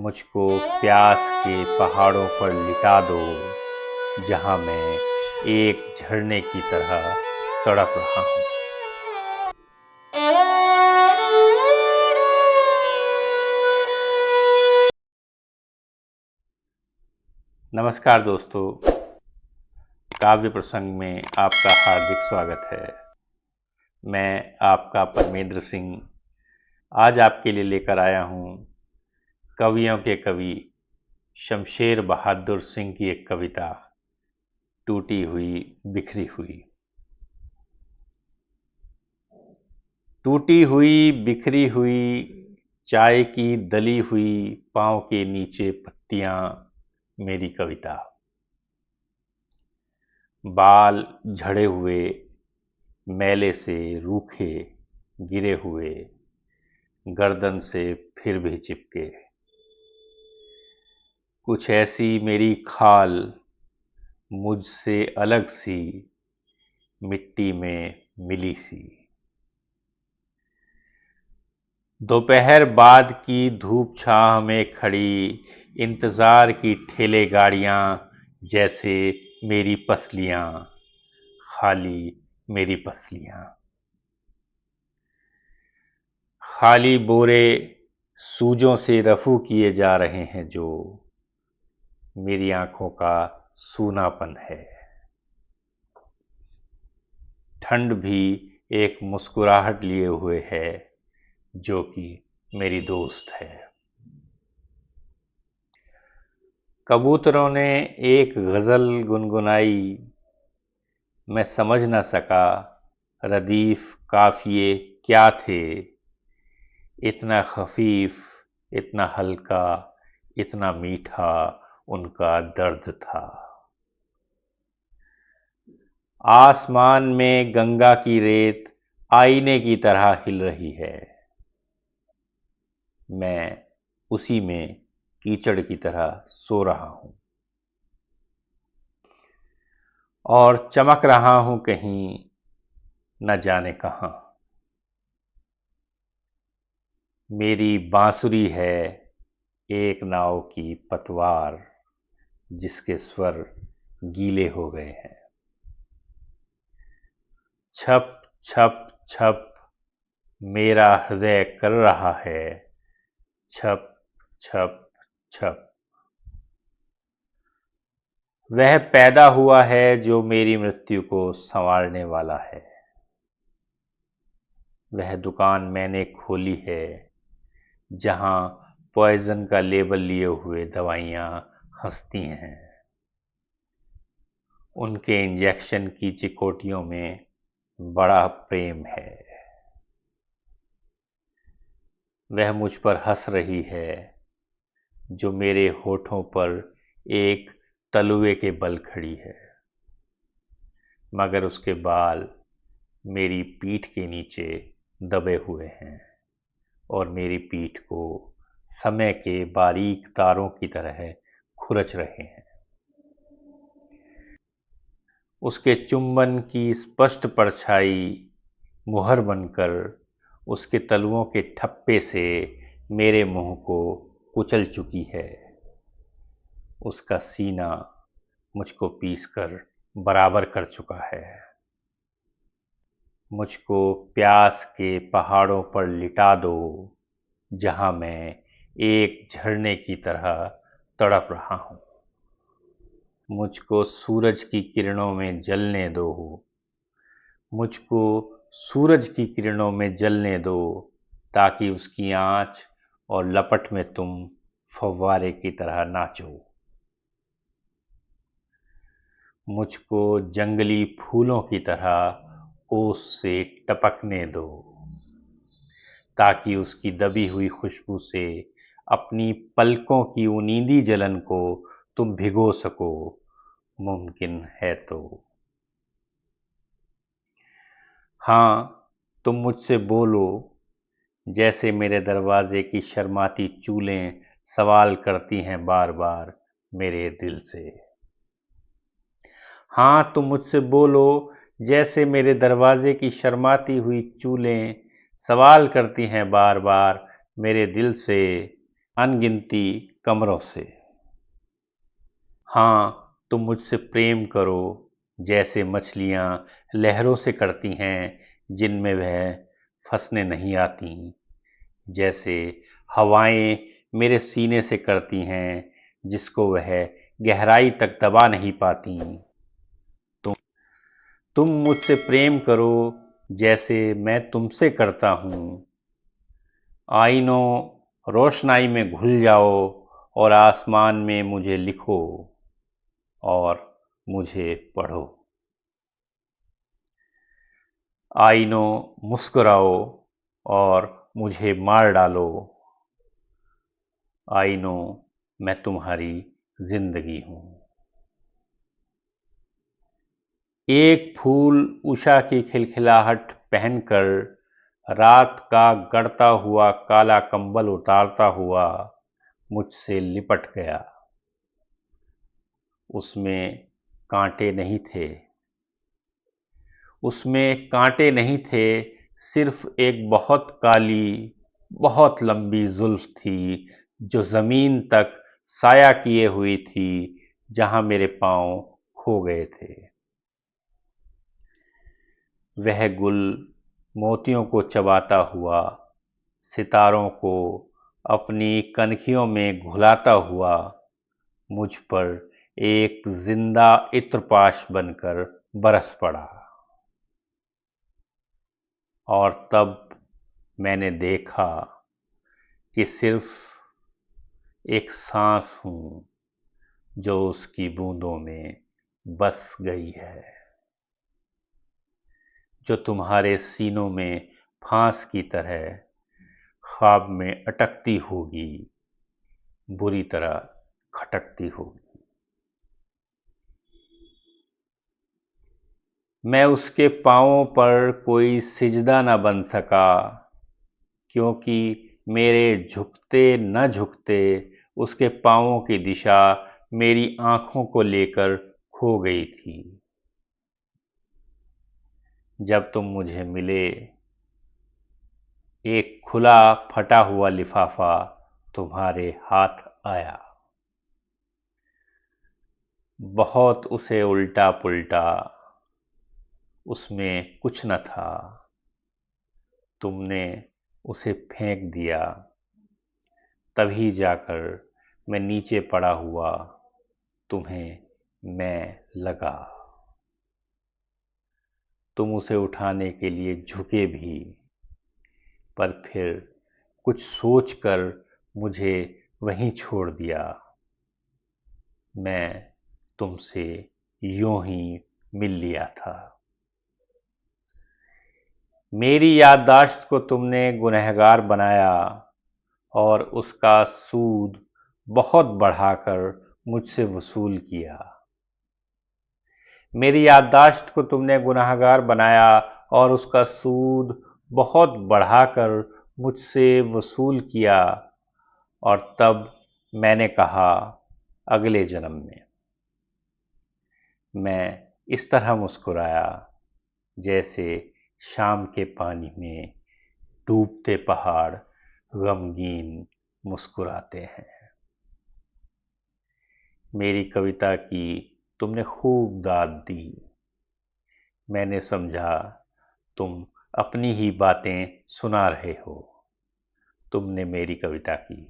मुझको प्यास के पहाड़ों पर लिटा दो, जहां मैं एक झरने की तरह तड़प रहा हूं। नमस्कार दोस्तों, काव्य प्रसंग में आपका हार्दिक स्वागत है। मैं आपका परमेंद्र सिंह आज आपके लिए लेकर आया हूं कवियों के कवि शमशेर बहादुर सिंह की एक कविता, टूटी हुई बिखरी हुई। टूटी हुई बिखरी हुई चाय की दली हुई पांव के नीचे पत्तियां मेरी कविता। बाल झड़े हुए मैले से रूखे गिरे हुए गर्दन से फिर भी चिपके। कुछ ऐसी मेरी खाल मुझसे अलग सी मिट्टी में मिली सी। दोपहर बाद की धूप छांव में खड़ी इंतजार की ठेले गाड़ियां जैसे मेरी पसलियां, खाली मेरी पसलियां। खाली बोरे सूजों से रफू किए जा रहे हैं जो मेरी आंखों का सूनापन है। ठंड भी एक मुस्कुराहट लिए हुए है जो कि मेरी दोस्त है। कबूतरों ने एक गजल गुनगुनाई, मैं समझ न सका रदीफ काफिए क्या थे। इतना खफीफ, इतना हल्का, इतना मीठा उनका दर्द था। आसमान में गंगा की रेत आईने की तरह हिल रही है। मैं उसी में कीचड़ की तरह सो रहा हूं और चमक रहा हूं कहीं न जाने कहां। मेरी बांसुरी है एक नाव की पतवार जिसके स्वर गीले हो गए हैं। छप छप छप मेरा हृदय कर रहा है, छप छप छप। वह पैदा हुआ है जो मेरी मृत्यु को संवारने वाला है। वह दुकान मैंने खोली है जहां पॉइजन का लेबल लिए हुए दवाइयां हंसती हैं। उनके इंजेक्शन की चिकोटियों में बड़ा प्रेम है। वह मुझ पर हंस रही है जो मेरे होठों पर एक तलुए के बल खड़ी है, मगर उसके बाल मेरी पीठ के नीचे दबे हुए हैं और मेरी पीठ को समय के बारीक तारों की तरह खुरच रहे हैं। उसके चुंबन की स्पष्ट परछाई मुहर बनकर उसके तलुओं के ठप्पे से मेरे मुंह को कुचल चुकी है। उसका सीना मुझको पीसकर बराबर कर चुका है। मुझको प्यास के पहाड़ों पर लिटा दो, जहां मैं एक झरने की तरह तड़प रहा हूं। मुझको सूरज की किरणों में जलने दो, मुझको सूरज की किरणों में जलने दो, ताकि उसकी आंच और लपट में तुम फव्वारे की तरह नाचो। मुझको जंगली फूलों की तरह ओस से टपकने दो, ताकि उसकी दबी हुई खुशबू से अपनी पलकों की उनींदी जलन को तुम भिगो सको, मुमकिन है तो। हाँ, तुम मुझसे बोलो, जैसे मेरे दरवाजे की शर्माती चूलें सवाल करती हैं बार बार मेरे दिल से। हाँ, तुम मुझसे बोलो, जैसे मेरे दरवाजे की शर्माती हुई चूलें सवाल करती हैं बार बार मेरे दिल से। अनगिनती कमरों से। हाँ, तुम मुझसे प्रेम करो जैसे मछलियाँ लहरों से करती हैं जिनमें वह फंसने नहीं आती, जैसे हवाएं मेरे सीने से करती हैं जिसको वह गहराई तक दबा नहीं पाती। तुम मुझसे प्रेम करो जैसे मैं तुमसे करता हूँ। आईनों रोशनाई में घुल जाओ और आसमान में मुझे लिखो और मुझे पढ़ो। आईनों मुस्कुराओ और मुझे मार डालो। आईनों मैं तुम्हारी जिंदगी हूँ। एक फूल उषा की खिलखिलाहट पहनकर रात का गड़ता हुआ काला कंबल उतारता हुआ मुझसे लिपट गया। उसमें कांटे नहीं थे, उसमें कांटे नहीं थे, सिर्फ एक बहुत काली, बहुत लंबी जुल्फ थी जो जमीन तक साया किए हुई थी जहां मेरे पांव खो गए थे। वह गुल मोतियों को चबाता हुआ, सितारों को अपनी कनखियों में घुलाता हुआ मुझ पर एक जिंदा इत्रपाश बनकर बरस पड़ा। और तब मैंने देखा कि सिर्फ एक सांस हूं जो उसकी बूंदों में बस गई है, जो तुम्हारे सीनों में फांस की तरह ख्वाब में अटकती होगी, बुरी तरह खटकती होगी। मैं उसके पांवों पर कोई सिजदा न बन सका, क्योंकि मेरे झुकते न झुकते उसके पांवों की दिशा मेरी आंखों को लेकर खो गई थी। जब तुम मुझे मिले, एक खुला फटा हुआ लिफाफा तुम्हारे हाथ आया। बहुत उसे उल्टा पुल्टा, उसमें कुछ न था। तुमने उसे फेंक दिया, तभी जाकर मैं नीचे पड़ा हुआ तुम्हें मैं लगा। तुम उसे उठाने के लिए झुके भी, पर फिर कुछ सोचकर मुझे वहीं छोड़ दिया। मैं तुमसे यूं ही मिल लिया था। मेरी याददाश्त को तुमने गुनहगार बनाया और उसका सूद बहुत बढ़ाकर मुझसे वसूल किया। मेरी याददाश्त को तुमने गुनहगार बनाया और उसका सूद बहुत बढ़ाकर मुझसे वसूल किया। और तब मैंने कहा, अगले जन्म में। मैं इस तरह मुस्कुराया जैसे शाम के पानी में डूबते पहाड़ गमगीन मुस्कुराते हैं। मेरी कविता की तुमने खूब दाद दी। मैंने समझा तुम अपनी ही बातें सुना रहे हो। तुमने मेरी कविता की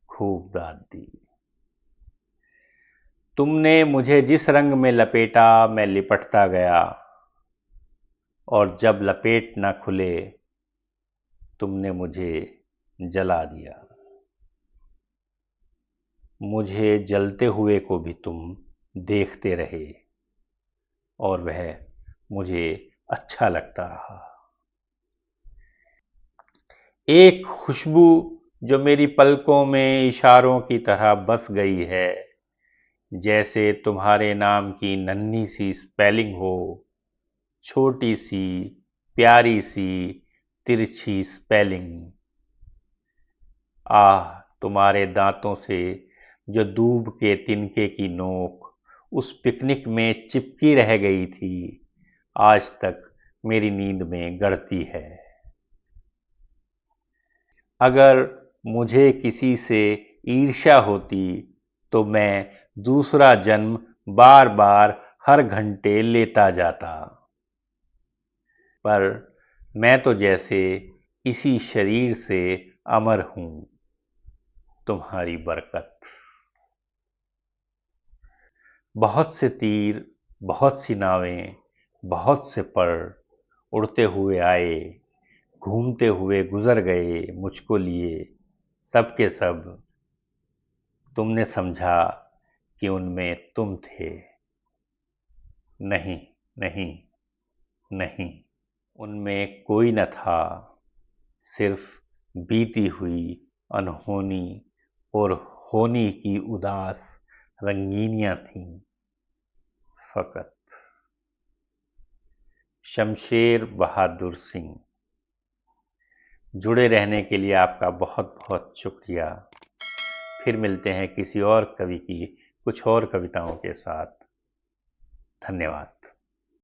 खूब दाद दी। तुमने मुझे जिस रंग में लपेटा मैं लिपटता गया, और जब लपेट न खुले तुमने मुझे जला दिया। मुझे जलते हुए को भी तुम देखते रहे और वह मुझे अच्छा लगता रहा। एक खुशबू जो मेरी पलकों में इशारों की तरह बस गई है, जैसे तुम्हारे नाम की नन्ही सी स्पेलिंग हो, छोटी सी प्यारी सी तिरछी स्पेलिंग। आह, तुम्हारे दांतों से जो दूब के तिनके की नोक उस पिकनिक में चिपकी रह गई थी, आज तक मेरी नींद में गड़ती है। अगर मुझे किसी से ईर्ष्या होती तो मैं दूसरा जन्म बार बार हर घंटे लेता जाता, पर मैं तो जैसे इसी शरीर से अमर हूं, तुम्हारी बरकत। बहुत से तीर, बहुत सी नावें, बहुत से पर उड़ते हुए आए, घूमते हुए गुजर गए मुझको लिए, सब के सब। तुमने समझा कि उनमें तुम थे। नहीं, नहीं, नहीं, उनमें कोई न था, सिर्फ बीती हुई अनहोनी और होनी की उदास रंगीनियां थीं फकत। शमशेर बहादुर सिंह। जुड़े रहने के लिए आपका बहुत बहुत शुक्रिया। फिर मिलते हैं किसी और कवि की कुछ और कविताओं के साथ। धन्यवाद।